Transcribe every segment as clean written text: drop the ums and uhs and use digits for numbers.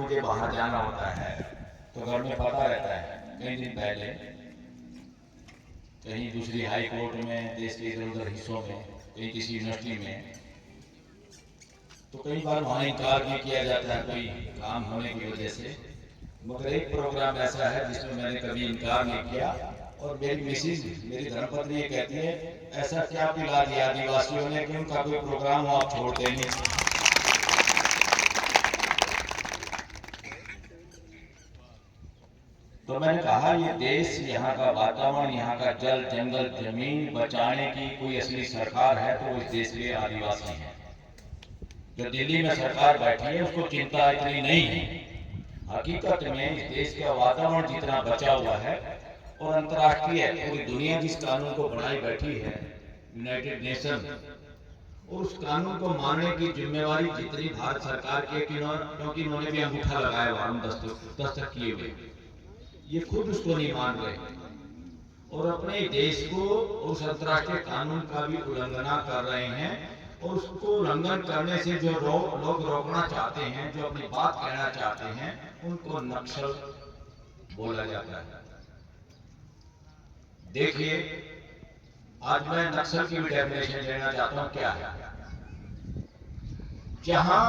मुझे बाहर जाना होता है तो घर में पता रहता है कई दिन पहले कहीं दूसरी हाई कोर्ट में, देश के इधर उधर हिस्सों में, कहीं किसी यूनिवर्सिटी में, तो कई बार वहाँ इनकार भी किया जाता है कोई काम होने की वजह से। मगर एक प्रोग्राम ऐसा है जिसमें मैंने कभी इनकार नहीं किया, और मेरी मिसिज, मेरी धर्मपत्नी ये कहती है ऐसा क्या पिला दिया आदिवासियों ने कि उनका कोई प्रोग्राम हो आप छोड़ते नहीं। तो मैंने कहा ये देश, यहाँ का वातावरण, यहाँ का जल जंगल जमीन बचाने की कोई असली सरकार है तो इस देश के आदिवासी हैं। जो दिल्ली में सरकार बैठी है उसको चिंता इतनी नहीं है। हकीकत में इस देश का वातावरण जितना बचा हुआ है, और अंतर्राष्ट्रीय पूरी दुनिया जिस कानून को बनाई बैठी है, यूनाइटेड नेशन, और उस कानून को मानने की जिम्मेवारी जितनी भारत सरकार की है, क्योंकि उन्होंने भी अंगूठा लगाया हुआ, हम दस्तखत किए हुए, ये खुद उसको नहीं मान रहे और अपने देश को उस अंतर्राष्ट्रीय कानून का भी उल्लंघना कर रहे हैं। और उसको उल्लंघन करने से जो लोग रोकना चाहते हैं, जो अपनी बात कहना चाहते हैं, उनको नक्सल बोला जाता है। देखिए, आज मैं नक्सल की भी डेफिनेशन देना चाहता हूं क्या है। जहां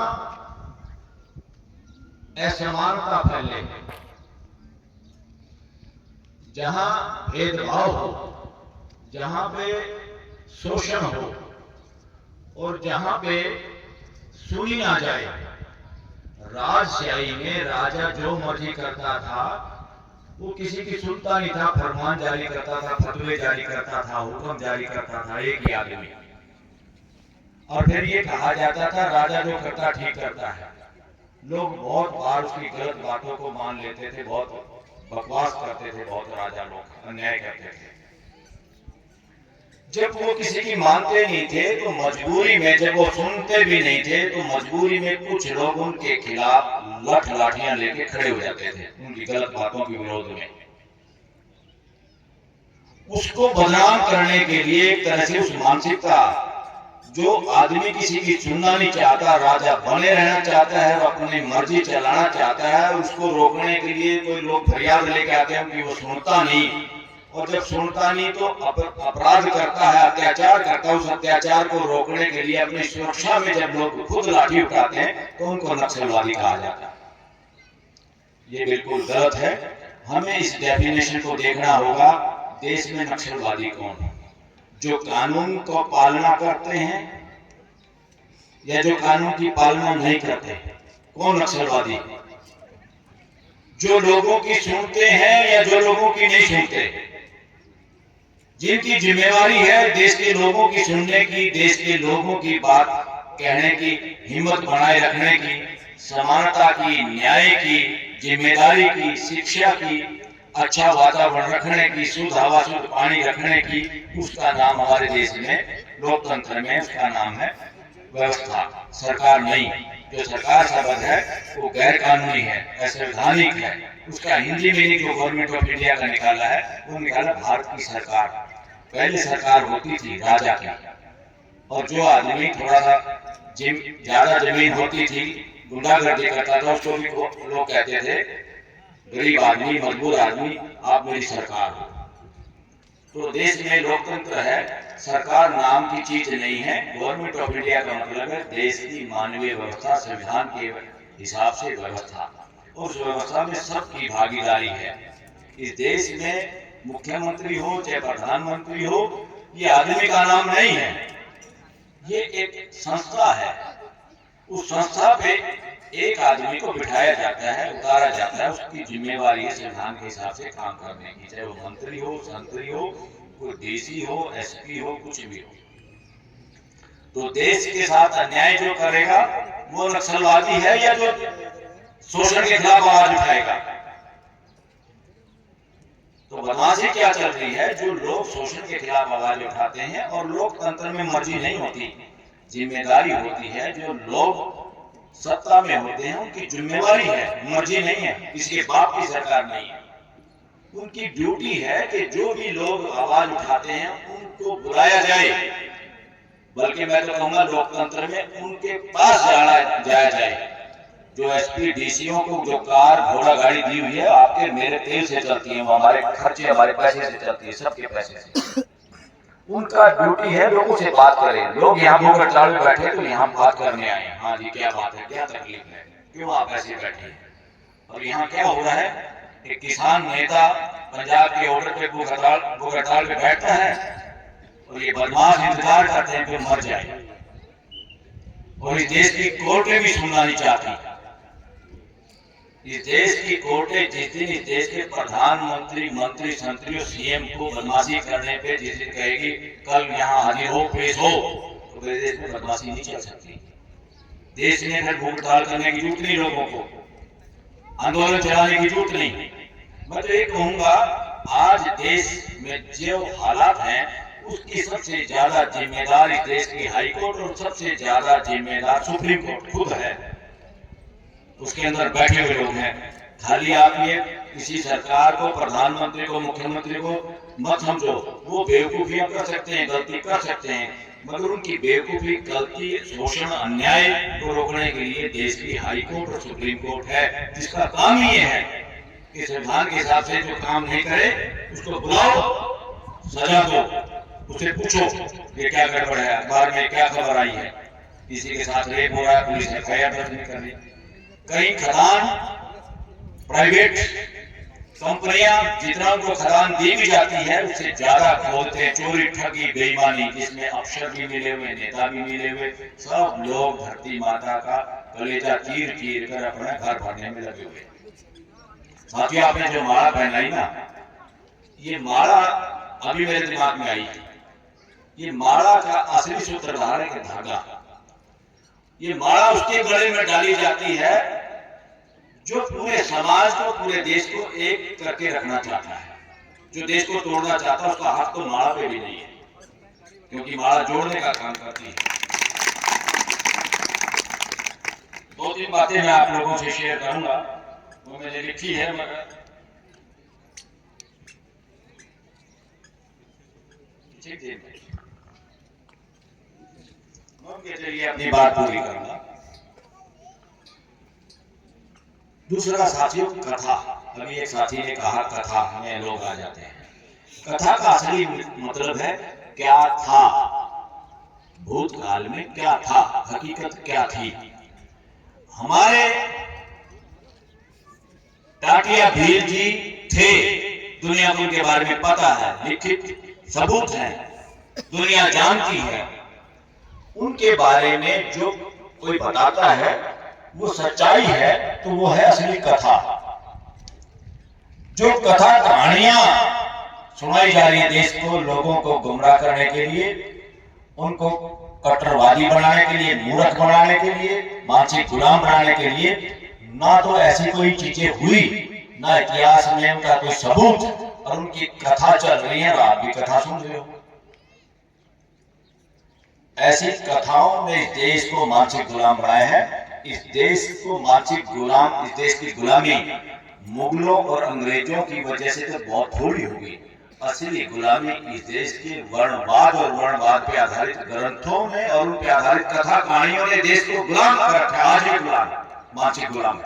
असमानता फैले, जहां भेदभाव हो, जहां पे शोषण हो, और जहां पे सुनी ना जाए, राजशाही में राजा जो मर्जी करता था, वो किसी की सुनता नहीं था, फरमान जारी करता था, फतवे जारी करता था, हुक्म जारी करता था एक ही आदमी। और फिर ये कहा जाता था राजा जो करता ठीक करता है। लोग बहुत बार उसकी गलत बातों को मान लेते थे, बहुत बकवास करते थे, बहुत राजा लोग अन्याय करते थे। जब वो किसी की मानते नहीं थे तो मजबूरी में, जब वो सुनते भी नहीं थे तो मजबूरी में कुछ लोग उनके खिलाफ लाठियां लेके खड़े हो जाते थे उनकी गलत बातों के विरोध में। उसको बदनाम करने के लिए एक तरह से उस मानसिकता, जो आदमी किसी की सुनना नहीं चाहता, राजा बने रहना चाहता है और अपनी मर्जी चलाना चाहता है, उसको रोकने के लिए कोई लोग फरियाद लेके आते हैं कि वो सुनता नहीं, और जब सुनता नहीं तो अपराध करता है, अत्याचार करता है। उस अत्याचार को रोकने के लिए अपनी सुरक्षा में जब लोग खुद लाठी उठाते हैं तो उनको नक्सलवादी कहा जाता है। ये बिल्कुल गलत है। हमें इस डेफिनेशन को देखना होगा, देश में नक्सलवादी कौन है? जो कानून को पालना करते हैं या जो कानून की पालना नहीं करते? कौन नक्सलवादी? जो लोगों की सुनते हैं या जो लोगों की नहीं सुनते? जिनकी जिम्मेवारी है देश के लोगों की सुनने की, देश के लोगों की बात कहने की, हिम्मत बनाए रखने की, समानता की, न्याय की, जिम्मेदारी की, शिक्षा की, अच्छा वातावरण रखने की, शुद्ध हवा शुद्ध पानी रखने की, उसका नाम हमारे देश में लोकतंत्र में उसका नाम है व्यवस्था, सरकार नहीं। जो सरकार शब्द है वो गैर कानूनी है, असंवैधानिक है। उसका हिंदी मीनिंग जो गवर्नमेंट ऑफ इंडिया का निकाला है वो निकाला भारत की सरकार। पहले सरकार होती थी राजा की, और जो आदमी थोड़ा सा ज्यादा जमीन होती थी, गुंडागर्दी करता था, उसको भी लोग कहते थे गरीब आदमी, मजबूर आदमी, आप मेरी सरकार हो। तो देश में लोकतंत्र है, सरकार नाम की चीज नहीं है। गवर्नमेंट ऑफ इंडिया का मतलब है देश की मानवीय व्यवस्था, संविधान के हिसाब से व्यवस्था, और उस व्यवस्था में सबकी भागीदारी है। इस देश में मुख्यमंत्री हो चाहे प्रधानमंत्री हो, ये आदमी का नाम नहीं है, ये एक संस्था है। उस संस्था पे एक आदमी को बिठाया जाता है, उतारा जाता है, उसकी जिम्मेवारी है संविधान के हिसाब से काम करने की, चाहे वो मंत्री हो, संतरी हो, कोई डीसी हो, एसपी हो, कुछ भी हो। तो देश के साथ अन्याय जो करेगा वो नक्सलवादी है, या जो शोषण के खिलाफ आवाज उठाएगा? तो बदमाशी क्या चल रही है? जो लोग शोषण के खिलाफ आवाज उठाते हैं, और लोकतंत्र में मर्जी नहीं होती, जिम्मेदारी होती है। जो लोग सत्ता में होते हैं उनकी जिम्मेवारी है, मर्जी नहीं है, किसी के बाप की सरकार नहीं है। उनकी ड्यूटी है कि जो भी लोग आवाज उठाते हैं उनको बुलाया जाए, बल्कि मैं तो कहूंगा लोकतंत्र में उनके पास जाया जाए, जो एसपी डीसीओ को जो कार घोड़ा गाड़ी दी हुई है आपके मेरे तेल से चलती है, वो हमारे खर्चे हमारे पैसे से चलती है, सबके पैसे से। उनका ड्यूटी है लोगों से बात करें। लोग यहाँ भूख हड़ताल में बैठे तो यहाँ बात करने आए, हाँ जी क्या बात है, क्या तकलीफ है, क्यों आप ऐसे बैठे हैं। और यहाँ क्या हो रहा है, एक किसान नेता पंजाब के ऑर्डर पे भूख हड़ताल पे बैठता है और ये बदमाश इंतजार करते हैं कि मर जाए। और इस देश की कोर्टें भी सुनना नहीं चाहती। इस देश की कोर्टें जिस दिन इस देश के प्रधानमंत्री, मंत्री, संतरी और सीएम को बदमाशी करने पे जिस दिन कहेगी कल यहाँ हाजिर हो, पेश हो, तो मेरे देश में बदमाशी नहीं चल सकती। देश में फिर भूख हड़ताल करने की जरूरत नहीं, लोगों को आंदोलन चलाने की जरूरत नहीं। मैं तो ये कहूंगा आज देश में जो हालात हैं उसकी सबसे ज्यादा जिम्मेदार इस देश की हाई कोर्ट और सबसे ज्यादा जिम्मेदार सुप्रीम कोर्ट खुद है। उसके अंदर बैठे हुए लोग हैं। खाली आप ये किसी सरकार को, प्रधानमंत्री को, मुख्यमंत्री को मत समझो, वो बेवकूफियां कर सकते हैं, गलती कर सकते हैं, मगर उनकी बेवकूफी, गलती, शोषण, अन्याय को रोकने के लिए देश की हाई कोर्ट और सुप्रीम कोर्ट है, जिसका काम ही ये है कि संविधान के हिसाब से जो काम नहीं करे उसको बुलाओ, सजा दो, उससे पूछो कि क्या गड़बड़ है, अखबार में क्या खबर आई है, किसी के साथ रेप हो रहा है, पुलिस ने एफआईआर दर्ज नहीं कर रही। कई खदान प्राइवेट कंपनियां जितना उनको खदान दी भी जाती है उससे ज्यादा खोलते हैं, चोरी, ठगी, बेईमानी, जिसमें अफसर भी मिले हुए, नेता भी मिले हुए, सब लोग धरती माता का कलेजा चीर चीर कर अपना घर भरने में लगे हुए। साथियों, आपने जो माला पहनाई ना, ये माला अभी मेरे दिमाग में आई, ये माला का असली सूत्रधार है कि धागा। ये माला उसके गले में डाली जाती है जो पूरे समाज को, पूरे देश को एक करके रखना चाहता है। जो देश को तोड़ना चाहता है उसका हाथ तो माला पे भी नहीं है, क्योंकि माला जोड़ने का काम करती है। दो तीन बातें मैं आप लोगों से शेयर करूंगा, वो मैंने लिखी है, मगर चलिए अपनी बात पूरी करूंगा। दूसरा साथियों, कथा। अभी एक साथी ने कहा कथा में लोग आ जाते हैं। कथा का असली मतलब है क्या था, भूतकाल में क्या था, हकीकत क्या थी। हमारे टाटिया भील जी थे, दुनिया को उनके बारे में पता है, लिखित सबूत है, दुनिया जानती है। उनके बारे में जो कोई बताता है वो सच्चाई है, तो वो है असली कथा। जो कथा कहानियां सुनाई जा रही है देश को, लोगों को गुमराह करने के लिए, उनको कट्टरवादी बनाने के लिए, मूर्ख बनाने के लिए, मानसिक गुलाम बनाने के लिए, ना तो ऐसी कोई चीजें हुई, ना इतिहास में उनका कोई सबूत, और उनकी कथा चल रही है और आप भी कथा सुन रहे हो। ऐसी कथाओं ने इस देश को मानसिक गुलाम बनाया है। इस देश को मानसिक गुलाम, इस देश की गुलामी मुगलों और अंग्रेजों की वजह से तो बहुत थोड़ी होगी। असली गुलामी इस देश के वर्णवाद और वर्णवाद पे आधारित ग्रंथों ने और उन पे आधारित कथा कहानियों ने देश को गुलाम कर रखा है। आज भी गुलाम, मानसिक गुलाम।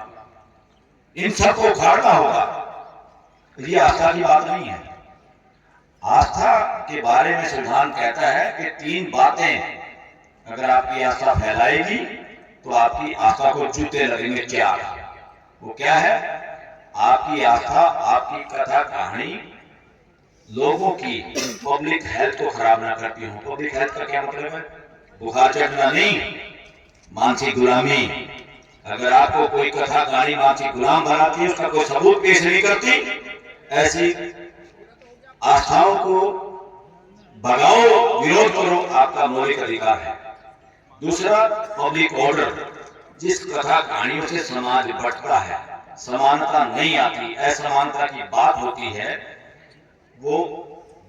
इन सबको उखाड़ना होगा। ये आस्था की बात नहीं है। आस्था के बारे में संविधान कहता है कि 3 बातें अगर आपकी आस्था फैलाएगी तो आपकी आस्था को जूते लगेंगे 4। वो क्या है? आपकी आस्था, आपकी कथा कहानी लोगों की पब्लिक हेल्थ को खराब ना करती हो। पब्लिक हेल्थ का क्या मतलब है? बुखार चढ़ना नहीं, मानसिक गुलामी। अगर आपको कोई कथा कहानी मानसिक गुलाम बनाती है, उसका कोई सबूत पेश नहीं करती, ऐसी आस्थाओं को भगाओ, विरोध करो, आपका मौलिक अधिकार है। दूसरा, पब्लिक ऑर्डर। जिस कथा कहानियों से समाज बंटता है, समानता नहीं आती, असमानता की बात होती है, वो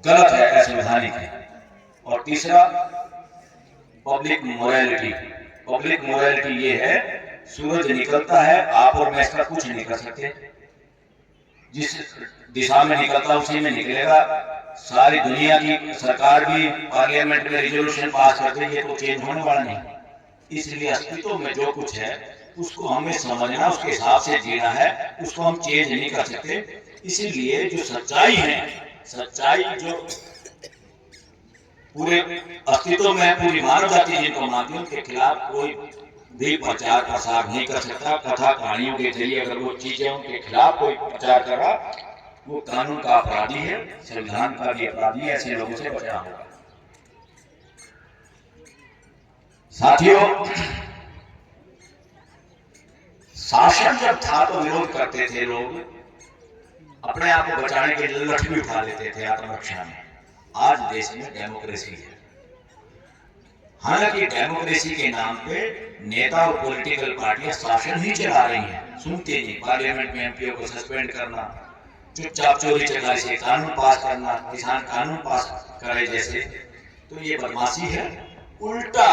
गलत है, असंवैधानिक है। और तीसरा, पब्लिक मोरालिटी। पब्लिक मोरालिटी ये है, सूरज निकलता है, आप और मैं इसका कुछ नहीं कर सकते। जिस दिशा में निकलता उसी में निकलेगा। सारी दुनिया की सरकार भी पार्लियामेंट में रिजोल्यूशन पास करते, ये तो चेंज होने वाला नहीं। इसलिए अस्तित्व में जो कुछ है उसको हमें समझना, उसके हिसाब से जीना है, उसको हम चेंज नहीं कर सकते। इसीलिए जो सच्चाई है, सच्चाई जो पूरे अस्तित्व में पूरी मानव जाति जिनको मानती है, उनके खिलाफ कोई भी प्रचार प्रसार नहीं कर सकता। कथा कहानियों के जरिए अगर वो चीजें उनके खिलाफ कोई प्रचार कर रहा, वो कानून का अपराधी है, संविधान का भी अपराधी है। ऐसे लोगों से बचना होगा। साथियों, शासन जब था तो विरोध करते थे लोग, अपने आप को बचाने के लिए लठ भी उठा लेते थे आत्मरक्षा में। आज देश में डेमोक्रेसी है। हालांकि डेमोक्रेसी के नाम पे नेता और पॉलिटिकल पार्टियां शासन ही चला रही हैं, सुनते नहीं। पार्लियामेंट में एमपीओ को सस्पेंड करना, चुपचाप चोरी चकारी से कानून पास करना, किसान कानून पास करे जैसे, तो ये बदमाशी है। उल्टा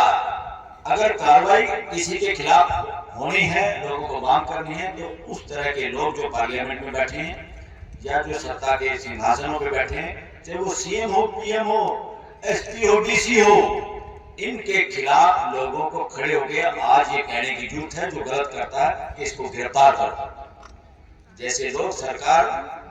अगर कार्रवाई किसी के खिलाफ होनी है, लोगों को मांग करनी है, तो उस तरह के लोग जो पार्लियामेंट में बैठे हैं या जो सत्ता के सिंहासनों पे बैठे हैं, चाहे वो सीएम हो, पीएम हो, एसपी हो, डीसी हो, इनके खिलाफ लोगों को खड़े हो गया आज ये कहने की जरूरत है जो गलत करता है कि इसको गिरफ्तार करो। जैसे लोग सरकार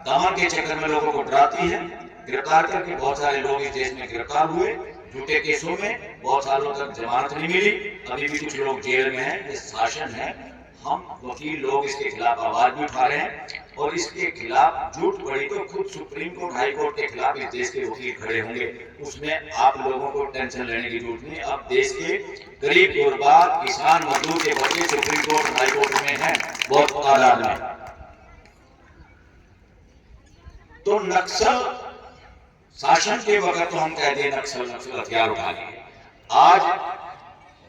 दमन के चक्कर में लोगों को डराती है, गिरफ्तार करके बहुत सारे लोग इस देश में गिरफ्तार हुए झूठे केसों में, बहुत सालों तक जमानत नहीं मिली, अभी भी कुछ लोग जेल में हैं। ये शासन है। हम वकील लोग इसके खिलाफ आवाज भी उठा रहे हैं और इसके खिलाफ झूठ पड़ी तो खुद सुप्रीम कोर्ट, हाई कोर्ट के खिलाफ इस देश के वकील खड़े होंगे। उसमें आप लोगों को टेंशन लेने की जरूरत नहीं। अब देश के गरीब गुरबा किसान मजदूर के बच्चे सुप्रीम कोर्ट, हाई कोर्ट में हैं बहुत तादाद में। तो नक्सल शासन के वक्त तो हम कहते हैं नक्सल हथियार उठा लिए। आज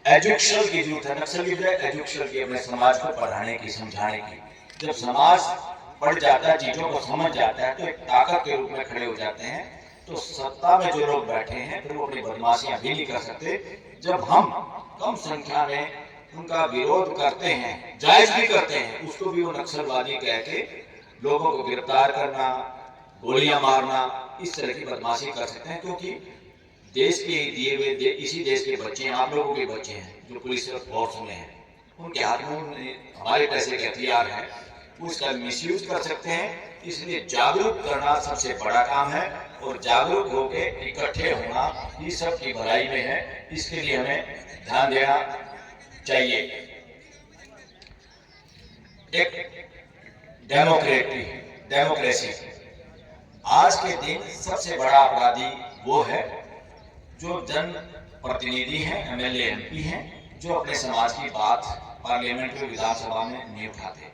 एजुकेशन की जरूरत है। नक्सल की बजाय एजुकेशन की, अपने समाज को पढ़ाने की, समझाने की। जब समाज पढ़ जाता है, चीजों को समझ जाता है, तो एक ताकत के रूप में खड़े हो जाते हैं। तो सत्ता में जो लोग बैठे हैं फिर वो अपनी बदमाशियां भी नहीं कर सकते। जब हम कम संख्या में उनका विरोध करते हैं, जायज भी करते हैं, उसको भी वो नक्सलवादी कह के लोगों को गिरफ्तार करना, गोलियां मारना, इस तरह की बदमाशी कर सकते हैं। क्योंकि देश के दिए हुए इसी देश के बच्चे हैं, आप लोगों के बच्चे हैं जो पुलिस फोर्स में हैं, उनके हाथ में हमारे पैसे के हथियार हैं, वो इसका मिसयूज कर सकते हैं। इसलिए जागरूक करना सबसे बड़ा काम है और जागरूक होके इकट्ठे होना ये सब की भलाई में है। इसके लिए हमें ध्यान देना चाहिए। एक डेमोक्रेसी, आज के दिन सबसे बड़ा अपराधी वो है जो जन प्रतिनिधि हैं, एमएलए एमपी हैं, जो अपने समाज की बात पार्लियामेंट में, विधानसभा में नहीं उठाते।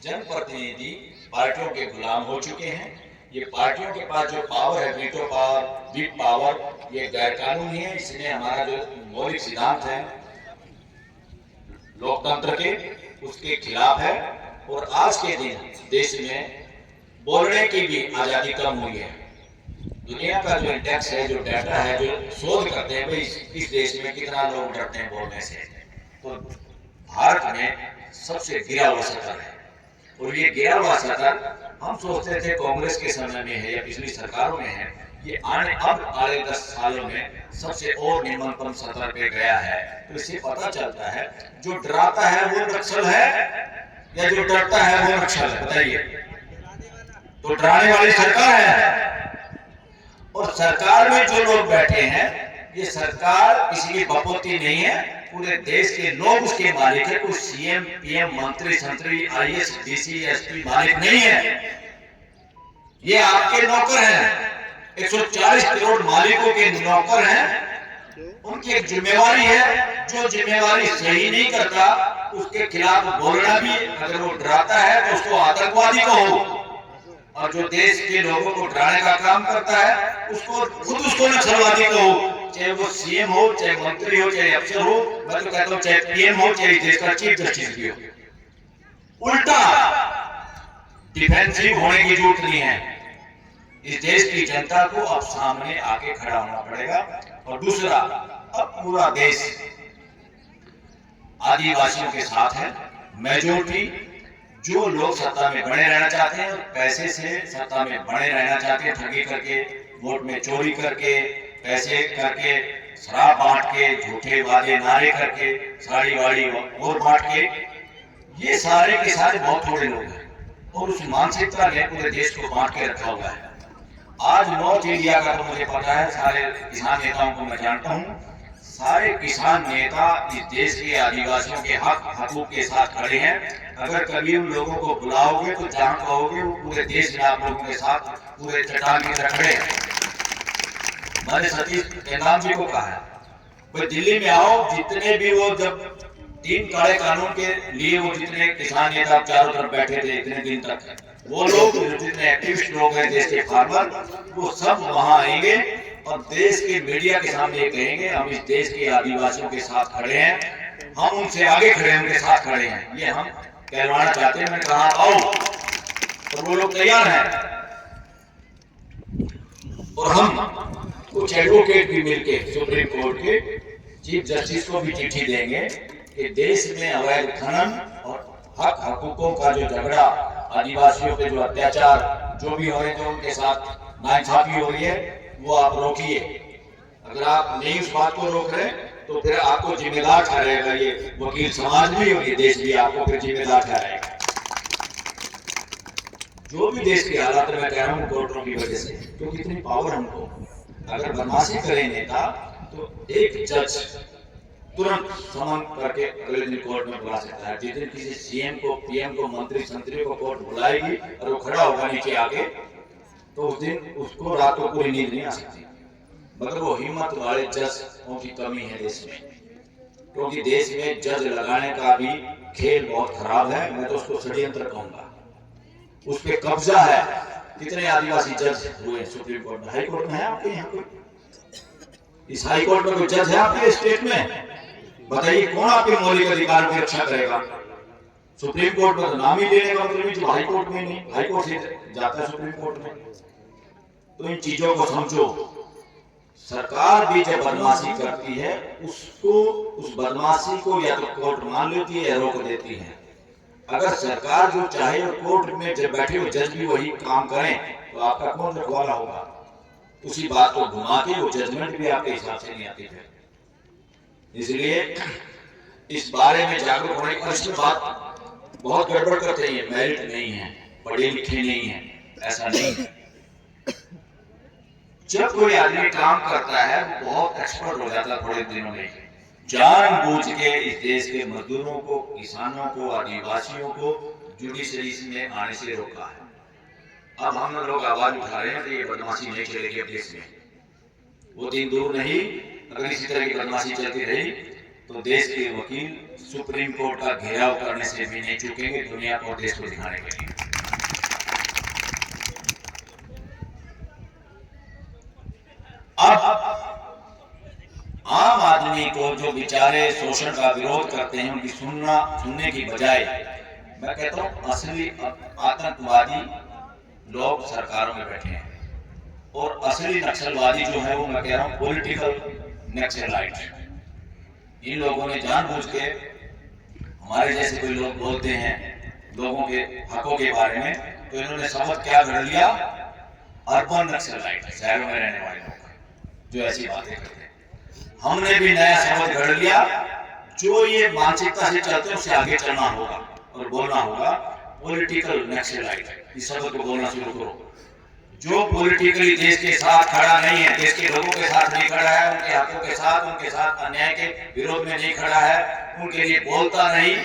जन प्रतिनिधि पार्टियों के गुलाम हो चुके हैं। ये पार्टियों के पास जो पावर है, वीटो पावर, व्हीप पावर, ये गैर कानूनी है। इसलिए हमारा जो मौलिक सिद्धांत है लोकतंत्र के, उसके खिलाफ है। और आज के दिन देश में बोलने की भी आजादी कम हुई है। दुनिया का जो इंडेक्स है, जो डाटा है, जो शोध करते हैं भाई इस देश में कितना लोग डरते हैं बोलने से, तो भारत में सबसे गिरा हुआ सतर है। और ये गिरा हुआ सतर हम सोचते थे कांग्रेस के समय में है या पिछली सरकारों में है, ये अब आने 10 सालों में सबसे और निम्नतम सतर पे गया है। तो इससे पता चलता है जो डराता है वो नक्सल है या जो डरता है वो नक्सल है। बताइए, तो डराने वाली सरकार है। और सरकार में जो लोग बैठे हैं, ये सरकार किसी की बपोती नहीं है, पूरे देश के लोग उसके मालिक है। कुछ सीएम, पीएम, मंत्री, संतरी, आईएएस, डीसी, एसपी मालिक नहीं है। ये आपके नौकर हैं। 140 करोड़ मालिकों के नौकर हैं। उनकी एक जिम्मेवारी है, जो जिम्मेवारी सही नहीं करता उसके खिलाफ बोलना भी। अगर वो डराता है तो उसको आतंकवादी कहो, और जो देश के लोगों को डराने का काम करता है उसको उसको नक्सलवादी कहो। चाहे वो सीएम हो, चाहे मंत्री हो, चाहे अफसर हो, मैं तो कहता हूं चाहे पीएम हो, चाहे देश का चीफ जस्टिस भी हो। उल्टा डिफेंसिव होने की जरूरत नहीं है। इस देश की जनता को अब सामने आके खड़ा होना पड़ेगा। और दूसरा, अब पूरा देश आदिवासियों के साथ है। मेजोरिटी जो लोग सत्ता में बने रहना चाहते हैं, पैसे से सत्ता में बने रहना चाहते हैं, ठगी करके, वोट में चोरी करके, पैसे करके, शराब बांट के, झूठे वादे नारे करके, साड़ी वाड़ी और बांट के, ये सारे के सारे बहुत थोड़े लोग हैं और उस मानसिकता ने पूरे देश को बांट के रखा हुआ है। आज नॉर्थ इंडिया का तो मुझे पता है, सारे किसान नेताओं को मैं जानता हूँ, सारे किसान नेता इस देश के आदिवासियों के हकूक के साथ खड़े हैं। अगर कभी उन लोगों को बुलाओगे तो जहां कहोगे वो पूरे देश में आप लोगों के साथ पूरे चट्टान की तरह खड़े हैं। मैंने सतीश केंद्राम जी को कहा है, भाई दिल्ली में आओ, जितने भी वो जब 3 काले कानून के लिए वो जितने किसान नेता चारों तरफ बैठे थे इतने दिन तक, वो लोग जितने एक्टिविस्ट लोग हैं देश के फार्मर, वो सब वहां आएंगे और देश के मीडिया के सामने कहेंगे हम इस देश के आदिवासियों के साथ खड़े हैं, हम उनसे आगे खड़े हैं, उनके साथ खड़े हैं, ये हम कहलवाना चाहते हैं। मैंने कहा आओ, और वो लोग तैयार हैं। और हम कुछ एडवोकेट भी मिलके सुप्रीम कोर्ट के चीफ जस्टिस को भी चिट्ठी देंगे कि देश में अवैध खनन और हकूकों का जो झगड़ा, आदिवासियों पे जो अत्याचार जो भी हो रहे हैं, जो उनके साथ नाइंसाफी हो रही है, वो आप रोकिए। अगर आप नहीं उस बात को रोक रहे तो फिर आपको जिम्मेदार ठहराएगा ये वकील समाज भी और ये देश भी आपको फिर जिम्मेदार ठहराएगा। जो भी देश के हालात में कह रहा हूँ कोर्टों की वजह से, क्योंकि इतनी पावर हमको, अगर बदमाशी करें नेता तो एक जज तुरंत समन करके अगले दिन कोर्ट में बुला सकता है। जिस दिन किसी सीएम को, पीएम को, मंत्री संतरी को कोर्ट बुलाएगी और वो खड़ा होगा नीचे आके, तो उस दिन उसको रात को पूरी नींद नहीं आ सकती। मगर वो हिम्मत वाले जजों की कमी है देश में, क्योंकि देश में जज लगाने का भी खेल बहुत खराब है। मैं तो उसको षड्यंत्र कहूंगा, उस पर कब्जा है। कितने आदिवासी जज हुए सुप्रीम कोर्ट में, हाई कोर्ट में है आपके यहाँ कोई? इस हाई कोर्ट में कोई जज है आपके स्टेट में? बताइए कौन आपके मौलिक अधिकार की रक्षा करेगा? सुप्रीम कोर्ट में तो नाम ही लेने का मतलब जो हाई कोर्ट में नहीं, हाई कोर्ट से जाता है सुप्रीम कोर्ट में। तो इन चीजों को समझो। सरकार भी जब बदमाशी करती है उसको, उस बदमाशी को या तो कोर्ट मान लेती है या रोक देती है। अगर सरकार जो चाहे और कोर्ट में जब बैठे हुए जज भी वही काम करें तो आपका कौन रखवाला होगा? उसी बात को घुमा के वो जजमेंट भी आपके हिसाब से नहीं आती है। इसलिए इस बारे में जागरूक होने की, इसमें बात बहुत गड़बड़ करते हैं, मेरिट नहीं है, पढ़े लिखे नहीं है, ऐसा नहीं है। जब कोई आदमी काम करता है वो बहुत एक्सपर्ट हो जाता है थोड़े दिनों में। जानबूझ के इस देश के मजदूरों को, किसानों को, आदिवासियों को जुडिशरी में आने से रोका है। अब हम लोग आवाज उठा रहे हैं तो ये बदमाशी नहीं चलेगी अब देश में। वो दिन दूर नहीं, अगर इसी तरह की बदमाशी चलती रही तो देश के वकील सुप्रीम कोर्ट का घेराव करने से भी नहीं चूकेंगे दुनिया को, देश को दिखाने के लिए। अब आम आदमी को जो बेचारे शोषण का विरोध करते हैं उनकी सुनने की बजाय, मैं कहता हूं असली आतंकवादी लोग सरकारों में बैठे हैं और असली नक्सलवादी जो है वो मैं कह रहा हूं पॉलिटिकल नक्सलाइट। इन लोगों ने जानबूझ के, हमारे जैसे कोई लोग बोलते हैं लोगों के हकों के बारे में, तो इन्होंने शब्द क्या गढ़ लिया? अर्बन नक्सलाइट, शहरों में रहने वाले लोग जो ऐसी बातें करते हैं। हमने भी नया शब्द गढ़ लिया, जो ये मानसिकता से चलते हैं उससे आगे चलना होगा और बोलना होगा पॉलिटिकल नक्सलाइट। इस शब्द को बोलना शुरू करो। जो पॉलिटिकली देश के साथ खड़ा नहीं है, देश के लोगों के साथ नहीं खड़ा है, उनके हकों के साथ, उनके साथ अन्याय के विरोध में नहीं खड़ा है, उनके लिए बोलता नहीं,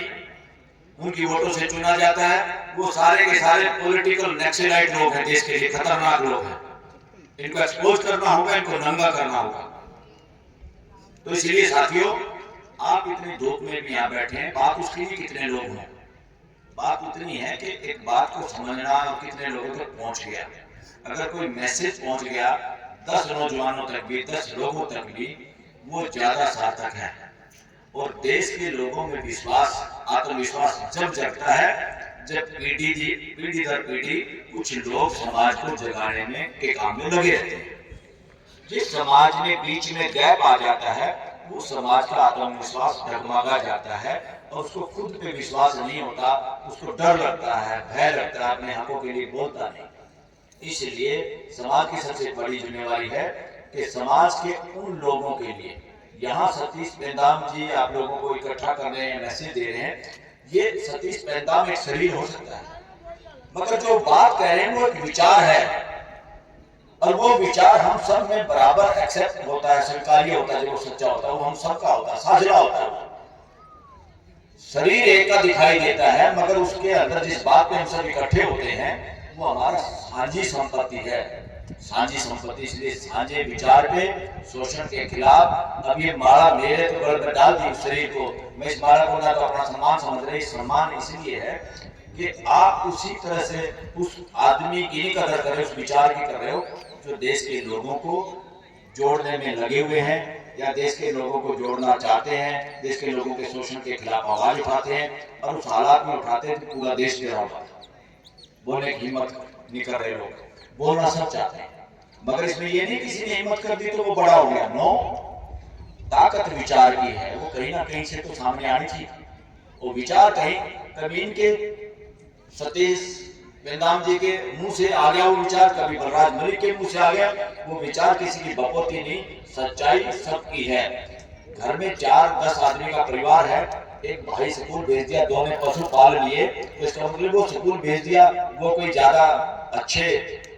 उनकी वोटों से चुना जाता है, वो सारे के सारे पॉलिटिकल नक्सलाइट लोग हैं, देश के लिए खतरनाक लोग हैं। इनको एक्सपोज करना होगा, इनको नंगा करना होगा। तो इसलिए साथियों, आप इतनी धूप में भी यहाँ बैठे हैं, बात उसकी भी कितने लोग हैं, बात उतनी है कि एक बात को समझना कितने लोगों तक पहुंच गया। अगर कोई मैसेज पहुंच गया 10 नौजवानों तक भी, 10 लोगों तक भी, वो ज्यादा सार्थक है। और देश के लोगों में विश्वास, आत्मविश्वास जब जगता है जब पीढ़ी दर पीढ़ी कुछ लोग समाज को जगाने में के काम में लगे रहते हैं। जिस समाज में बीच में गैप आ जाता है वो समाज का आत्मविश्वास डगमगा जाता है और उसको खुद पे विश्वास नहीं होता, उसको डर लगता है, भय लगता है, अपने हकों के लिए बोलता नहीं। इसलिए समाज की सबसे बड़ी जिम्मेवारी है कि समाज के उन लोगों के लिए, यहाँ सतीश पेंदाम जी आप लोगों को इकट्ठा कर रहे हैं, मैसेज दे रहे हैं ये सतीश पैंताम एक शरीर हो सकता है, मगर जो बात कह रहे हैं वो एक विचार है, और वो विचार हम सब में बराबर एक्सेप्ट होता है, स्वीकार्य होता है, जो सच्चा होता है वो हम सबका होता है, साझा होता है। शरीर एक का दिखाई देता है, मगर उसके अंदर जिस बात पे हम सब इकट्ठे होते हैं वो हमारा साझी संपत्ति है। साझी संपत्ति, इसलिए साझे विचार पे, शोषण के खिलाफ। अब ये माला मेरे तो गल में डाल दी उस शरीर को, मैं इस माला को ना तो अपना सम्मान समझ रहे, सम्मान इसलिए है कि आप उसी तरह से उस आदमी की नहीं कदर कर रहे, उस विचार की कर रहे हो जो देश के लोगों को जोड़ने में लगे हुए हैं, या देश के लोगों को जोड़ना चाहते हैं, देश के लोगों के शोषण के खिलाफ आवाज उठाते हैं, और उस हालात में उठाते हैं तो पूरा देश गिरा हुआ है। बोलने की हिम्मत नहीं कर रहे लोग, बोलना सब चाहते हैं, मगर इसमें ये नहीं किसी ने हिम्मत कर दी तो वो बड़ा हो गया। नो, ताकत विचार की है, वो कहीं ना कहीं से तो सामने आनी चाहिए। वो विचार कहीं कभी इनके सतीश पेंदाम जी के मुंह से आ गया वो विचार, कभी बलराज मलिक के मुंह से आ गया वो विचार, किसी की बपोती नहीं, सच्चाई सबकी है। घर में 4-10 आदमी का परिवार है, एक भाई स्कूल भेज दिया, दो ने पशु पाल लिए, तो इसका मतलब वो स्कूल भेज दिया, वो कोई ज्यादा अच्छे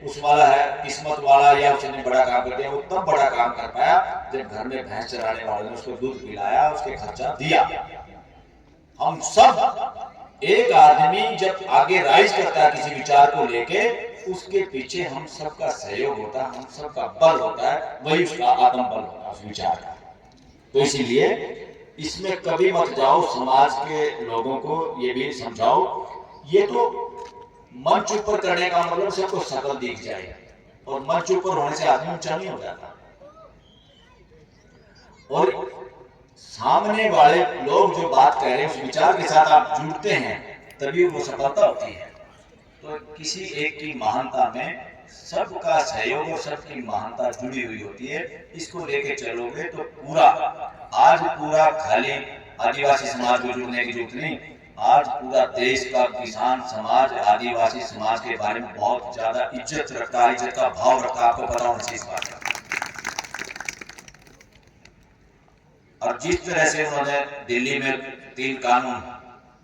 उस वाला है, किस्मत वाला, या उसने बड़ा काम कर दिया। वो तब बड़ा काम कर पाया जब घर में भैंस चराने वाले ने उसको दूध पिलाया, उसके खर्चा दिया। हम सब, एक आदमी जब आगे राइज करता है किसी विचार को लेके, उसके पीछे हम सबका सहयोग होता है, हम सबका बल होता है, वही उसका आत्म बल होता है उस विचार का। तो इसीलिए इसमें कभी मत जाओ, समाज के लोगों को ये भी समझाओ, ये तो मंच ऊपर करने का मतलब सबको शकल दिख जाए, और मंच ऊपर होने से आदमी ऊंचा नहीं हो जाता, और सामने वाले लोग जो बात कह रहे हैं उस विचार के साथ आप जुड़ते हैं, तभी वो सफलता होती है। तो किसी एक की महानता में सबका सहयोग और सबकी महानता जुड़ी हुई होती है। इसको लेके चलोगे तो पूरा, आज पूरा खाली आदिवासी समाज को जुड़ने की जरूरत नहीं, आज पूरा देश का किसान समाज आदिवासी समाज के बारे में बहुत ज्यादा इज्जत रखता है, इज्जत का भाव रखता है, आपको पता होना चाहिए इस बात का। और जिस तरह से उन्होंने दिल्ली में 3 कानून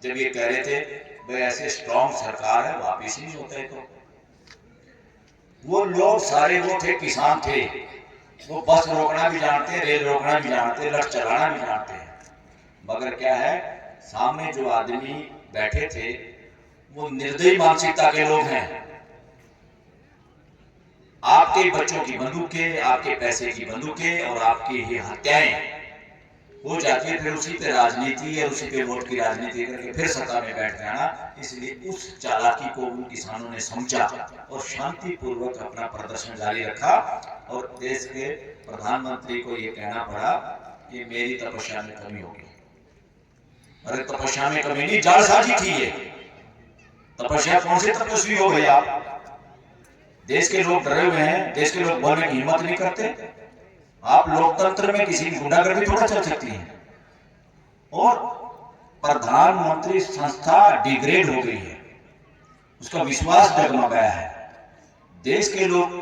जब ये कह रहे थे भाई ऐसे स्ट्रॉन्ग सरकार है, वापिस ही नहीं होते, तो वो लोग सारे वो थे, किसान थे, वो बस रोकना भी जानते, रेल रोकना भी जानते, लट चलाना भी जानते हैं, मगर क्या है, सामने जो आदमी बैठे थे वो निर्दयी मानसिकता के लोग हैं। आपके बच्चों की बंदूकें, आपके पैसे की बंदूकें और आपकी ये हत्याएं हो जाती है, फिर उसी पे राजनीति और उसी पे वोट की राजनीति करके फिर सत्ता में बैठ जाना। इसलिए उस चालाकी को उन किसानों ने समझा और शांतिपूर्वक अपना प्रदर्शन जारी रखा, और देश के प्रधानमंत्री को ये कहना पड़ा कि मेरी तपस्या में कमी होगी। अरे तपस्या में कमी नहीं, जालसाजी थी ये तपस्या। कौन से तपस्वी हो गए आप? देश के लोग डरे हुए हैं, देश के लोग बोलने की हिम्मत नहीं करते। आप लोकतंत्र में किसी की गुंडागर्दी थोड़ा चल सकती है, और प्रधानमंत्री संस्था डिग्रेड हो गई है, उसका विश्वास डगमगाया है। देश के लोग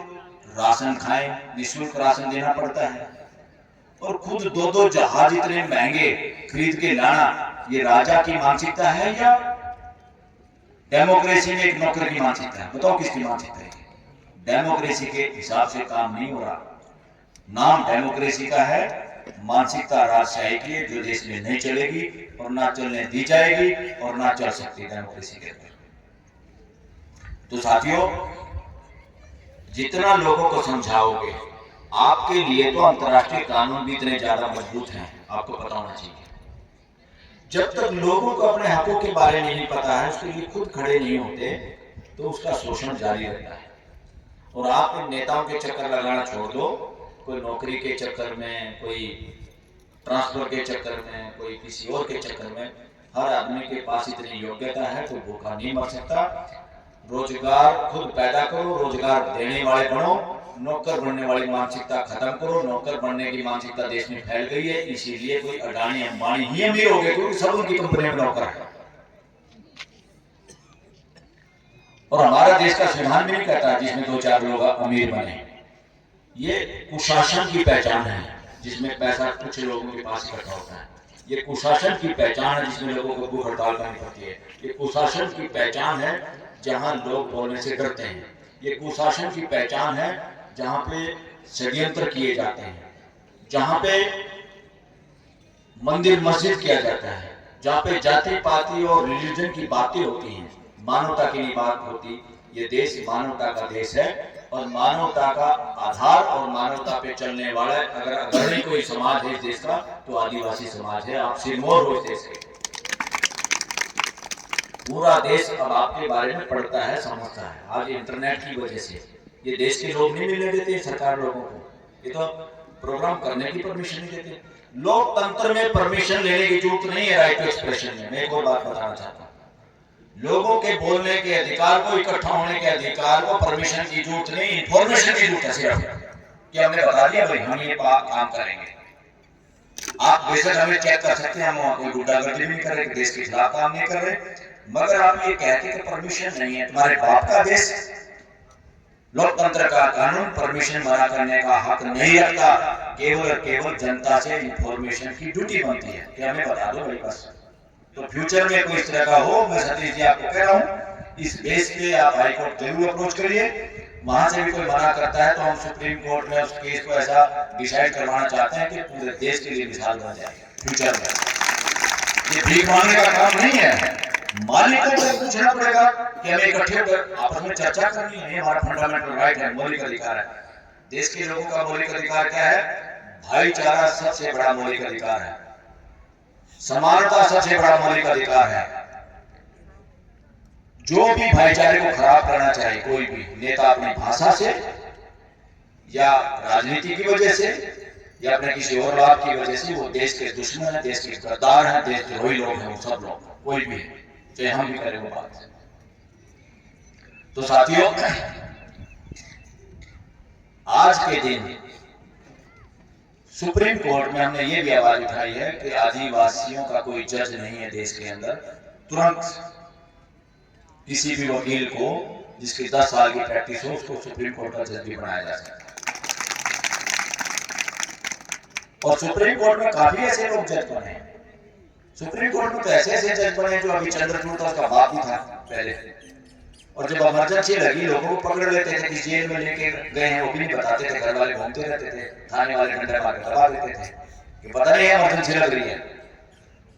राशन खाएं, निःशुल्क राशन देना पड़ता है, और खुद 2-2 जहाज इतने महंगे खरीद के लाना, ये राजा की मानसिकता है या डेमोक्रेसी में एक नौकर की मानसिकता है? बताओ किसकी मानसिकता है? डेमोक्रेसी के हिसाब से काम नहीं हो रहा। नाम डेमोक्रेसी का है, मानसिकता राजशाही की है, जो देश में नहीं चलेगी और ना चलने दी जाएगी और ना चल सकती डेमोक्रेसी के अंदर। तो साथियों, जितना लोगों को समझाओगे, आपके लिए तो अंतर्राष्ट्रीय कानून भी इतने ज्यादा मजबूत हैं, आपको पता होना चाहिए। जब तक लोगों को अपने हकों के बारे में नहीं पता है, उसके लिए खुद खड़े नहीं होते, तो उसका शोषण जारी रहता है। और आप नेताओं के चक्कर लगाना छोड़ दो, कोई नौकरी के चक्कर में, कोई ट्रांसफर के चक्कर में, कोई किसी और के चक्कर में, हर आदमी के पास इतनी योग्यता है तो भूखा नहीं मर सकता। रोजगार खुद पैदा करो, रोजगार देने वाले बनो, नौकर बनने वाली मानसिकता खत्म करो। नौकर बनने की मानसिकता देश में फैल गई है, इसीलिए कोई अडानी अंबानी ही अमीर हो गए, क्योंकि सब उनकी कंपनी में नौकर है। और हमारा देश का संविधान भी नहीं कहता जिसमें 2-4 लोग अमीर बने। ये कुशासन की पहचान है, जिसमें पैसा कुछ लोगों के पास इकट्ठा होता है। ये कुशासन की पहचान है जिसमें लोगों को भूख हड़ताल करनी पड़ती है। ये कुशासन की पहचान है जहां लोग बोलने से डरते हैं। ये कुशासन की पहचान है जहां पे षड्यंत्र किए जाते हैं, जहां पे मंदिर मस्जिद किया जाता है, जहां पे जाति पाति और रिलीजन की बातें होती हैं, मानवता की नहीं बात होती। ये देश मानवता का देश है और मानवता का आधार और मानवता पे चलने वाला अगर अग्रणी कोई समाज है इस देश का तो आदिवासी समाज है। आप सिरमौर हो इस देश के। पूरा देश अब आपके बारे में पढ़ता है, समझता है। आज इंटरनेट की वजह से ये देश के लोग नहीं मिलने देते सरकार लोगों को, ये तो प्रोग्राम करने की परमिशन नहीं देते। लोकतंत्र में परमिशन लेने की जरूरत नहीं है। राइट टू एक्सप्रेशन में मैं एक और बात बताना चाहता हूँ, लोगों के बोलने के अधिकार को, इकट्ठा होने के अधिकार को परमिशन की जरूरत नहीं, इंफॉर्मेशन की जरूरत है सिर्फ कि हमने बता दिया भाई हम ये काम करेंगे। आप बेशक हमें चेक कर सकते हैं, हम कोई गुंडागर्दी नहीं कर रहे, देश के खिलाफ काम नहीं कर रहे, मगर आप ये कहते कि परमिशन नहीं है। तुम्हारे बाप का देश, लोकतंत्र का कानून परमिशन मना करने का हक नहीं रखता। केवल केवल जनता से इंफॉर्मेशन की ड्यूटी बनती है कि हमें बता दो भाई बस। तो फ्यूचर में कोई इस तरह का हो, मैं सतीश जी आपको कह रहा हूँ, इस बेस पे आप हाई कोर्ट जरूर अप्रोच करिए। वहां से भी कोई मना करता है तो हम सुप्रीम कोर्ट में उस केस को ऐसा डिसाइड करवाना चाहते हैं कि पूरे देश के लिए मिसाल बन जाए फ्यूचर में। ये भीख मांगने का काम नहीं है। मालिकों को पूछना पड़ेगा कि हमें इकट्ठे होकर आपस में चर्चा करनी है। हमारा फंडामेंटल राइट है, मौलिक अधिकार है। देश के लोगों का मौलिक अधिकार क्या है? भाईचारा सबसे बड़ा मौलिक अधिकार है, समानता सबसे बड़ा मौलिक अधिकार है। जो भी भाईचारे को खराब करना चाहे, कोई भी नेता अपनी भाषा से या राजनीति की वजह से या अपने किसी और लाभ की वजह से, वो देश के दुश्मन है, देश के गद्दार हैं, देशद्रोही लोग हैं। वो सब लोग, कोई भी, चाहे हम भी करें वो बात। तो साथियों, आज के दिन सुप्रीम कोर्ट में हमने ये भी आवाज उठाई है कि आदिवासियों का कोई जज नहीं है देश के अंदर। तुरंत किसी भी वकील को जिसकी 10 साल की प्रैक्टिस हो उसको सुप्रीम कोर्ट का जज भी बनाया जा सकता है। और सुप्रीम कोर्ट में काफी ऐसे लोग जज बने हैं। सुप्रीम कोर्ट में तो ऐसे ऐसे जज बने जो अभी चंद्रचूड़ था, उसका बाप ही था पहले। और जब इमरजेंसी लगी लोगों को पकड़ लेते थे, किसी जेल में लेके गए हैं वो भी नहीं बताते थे, घर वाले घूमते रहते थे, थाने वाले डंडा मार के दबा देते थे कि पता नहीं इमरजेंसी लग रही है।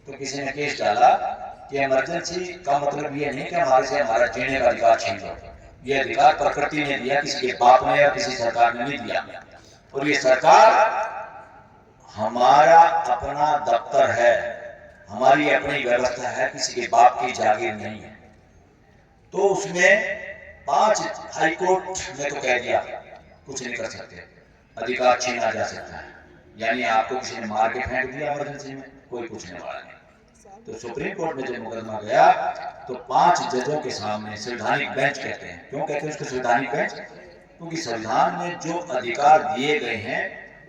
तो किसी ने केस डाला कि इमरजेंसी का मतलब ये नहीं कि हमारे से हमारा जीने का अधिकार छीन लो। ये अधिकार प्रकृति ने दिया, किसी के बाप ने या किसी सरकार ने नहीं दिया। और ये सरकार हमारा अपना दफ्तर है, हमारी अपनी व्यवस्था है, किसी के बाप की जागीर नहीं है। तो उसमें 5 हाईकोर्ट ने तो कह दिया कुछ नहीं कर सकते, अधिकार छीना जा सकता है। यानी आपको किसी ने मार के फेंक दिया इमरजेंसी में, कोई पूछने वाला नहीं। तो सुप्रीम कोर्ट में जब मुकदमा गया तो 5 जजों के सामने, संवैधानिक बेंच कहते हैं। क्यों कहते हैं उसको संवैधानिक बेंच? क्योंकि संविधान में जो अधिकार दिए गए हैं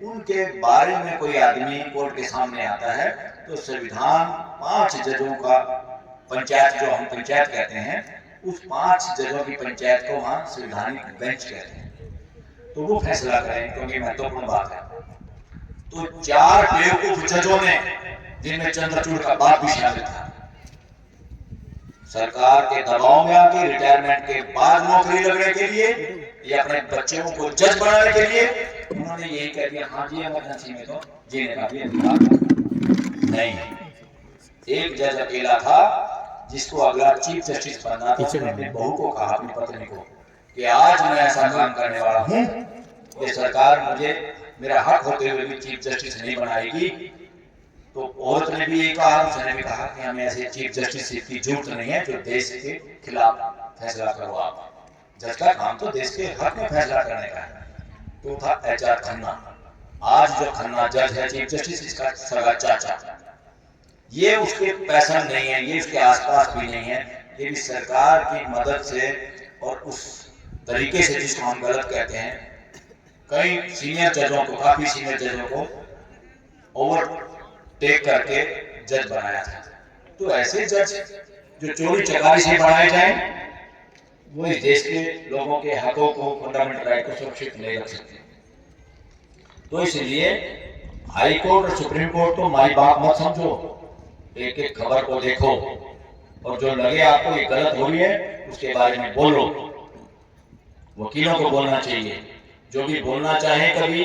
उनके बारे में कोई आदमी कोर्ट के सामने आता है तो संविधान 5 जजों का पंचायत, जो हम पंचायत कहते हैं, उस 5 जजों की पंचायत को वहां संवैधानिक बेंच कहते हैं। तो वो फैसला करें, क्योंकि महत्वपूर्ण बात है। तो 4 बेवकूफ जजों ने, जिनमें चंद्रचूड़ का बाप भी शामिल था, सरकार के दबाव में आके रिटायरमेंट के बाद नौकरी लगने के लिए या अपने बच्चों को जज बनाने के लिए उन्होंने यही कह दिया, हाँ जी इमरजेंसी में तो जीने का भी अधिकार नहीं। एक जज अकेला था जिसको अगला चीफ जस्टिस बनना था। अपनी बहू को कहा, अपनी पत्नी को, कि आज मैं ऐसा काम करने वाला हूं, ये सरकार मुझे मेरा हक होते हुए भी चीफ जस्टिस नहीं बनाएगी। तो औरत ने भी ये कहा, उसने भी कहा कि हमें ऐसे चीफ जस्टिस की जरूरत नहीं है जो देश के खिलाफ फैसला करो। आप जज का काम तो देश के हक में फैसला करने का है। तो था HR खन्ना। आज जो खन्ना जज है चीफ जस्टिस, इसका सगा चाचा, ये उसके पैसन नहीं है, ये उसके आसपास भी नहीं है। ये भी सरकार की मदद से और उस तरीके से जिसको हम गलत कहते हैं, कई सीनियर जजों को, काफी सीनियर जजों को ओवरटेक करके जज बनाया था। तो ऐसे जज जो चोरी चकारी से बनाए जाए, वो इस देश के लोगों के हकों को, फंडामेंटल राइट को सुरक्षित नहीं रख सकते। तो इसलिए हाई कोर्ट और सुप्रीम कोर्ट को माई बाप मत समझो, एक एक खबर को देखो और जो लगे आपको ये गलत हो रही है उसके बारे में बोलो। वकीलों को बोलना चाहिए, जो भी बोलना चाहे, कभी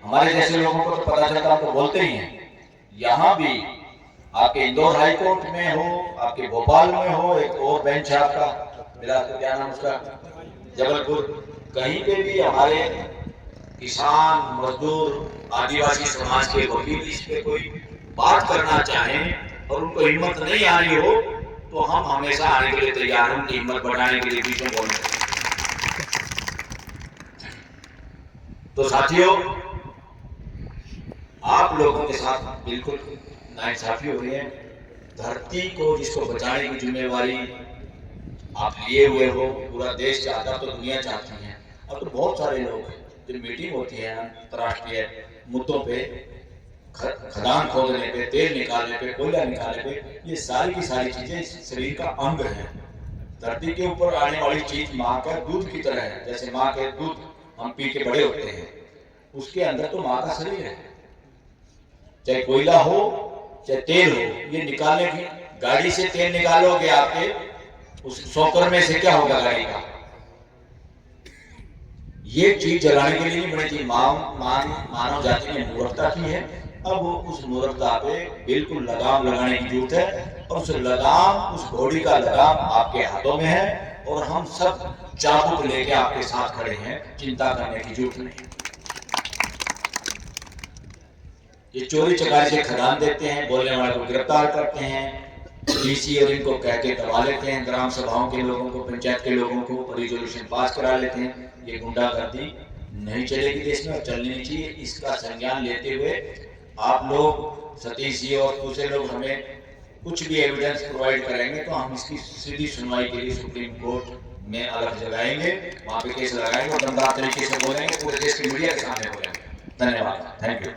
हमारे जैसे लोगों को तो पता चलता हम तो बोलते ही हैं। यहाँ भी आपके इंदौर हाई कोर्ट में हो, आपके भोपाल में हो, एक और बेंच है आपका, बिलासपुर, क्या नाम उसका, जबलपुर, कहीं पे भी हमारे किसान, मजदूर, आदिवासी समाज के वकील इस पे कोई बात करना चाहें और उनको हिम्मत नहीं आ रही हो तो हम हमेशा आने के लिए तैयार हैं, उनकी हिम्मत बढ़ाने के लिए बीच में बोलने। तो साथियों, आप लोगों के साथ बिल्कुल नाइंसाफी हो रही है। धरती को जिसको बचाने की जिम्मेवारी आप लिए हुए हो, पूरा देश चाहता तो दुनिया चाहती है। अब तो बहुत सारे लोग जो मीटिंग होती है अंतर्राष्ट्रीय मुद्दों पे, खदान खोदने पे, तेल निकालने पे, कोयला निकालने पे, ये सारी की सारी चीजें शरीर का अंग है। धरती के ऊपर आने वाली चीज माँ का दूध की तरह है। जैसे माँ के दूध हम पी के बड़े होते हैं, उसके अंदर तो माँ का शरीर है। चाहे कोयला हो चाहे तेल हो, ये निकालने की, गाड़ी से तेल निकालोगे आपके उस शॉकर में से, क्या होगा गाड़ी का? ये चीज जलाने के लिए नहीं बनी थी। मानव जाति ने मूर्खता की है। अब उस मूर्खता पे बिल्कुल लगाम लगाने की जरूरत है और उस लगाम, उस घोड़ी का लगाम आपके हाथों में है और हम सब चाबुक लेके आपके साथ खड़े हैं, चिंता करने की जरूरत नहीं। ये चोरी चकारी से खदान देते हैं, बोलने वाले को गिरफ्तार करते हैं, डीसी और इनको कह के करवा लेते हैं, ग्राम सभाओं के लोगों को, पंचायत के लोगों को रिजोल्यूशन पास करा लेते हैं। ये गुंडागर्दी नहीं चलेगी देश में और चलनी नहीं चाहिए। इसका संज्ञान लेते हुए आप लोग, सतीश जी और दूसरे लोग हमें कुछ भी एविडेंस प्रोवाइड करेंगे तो हम इसकी सीधी सुनवाई के लिए सुप्रीम कोर्ट में अलग जगाएंगे, वहां पे केस लगाएंगे और दमदार तरीके से बोलेंगे, पूरे देश की मीडिया के सामने बोलेंगे। धन्यवाद, थैंक यू।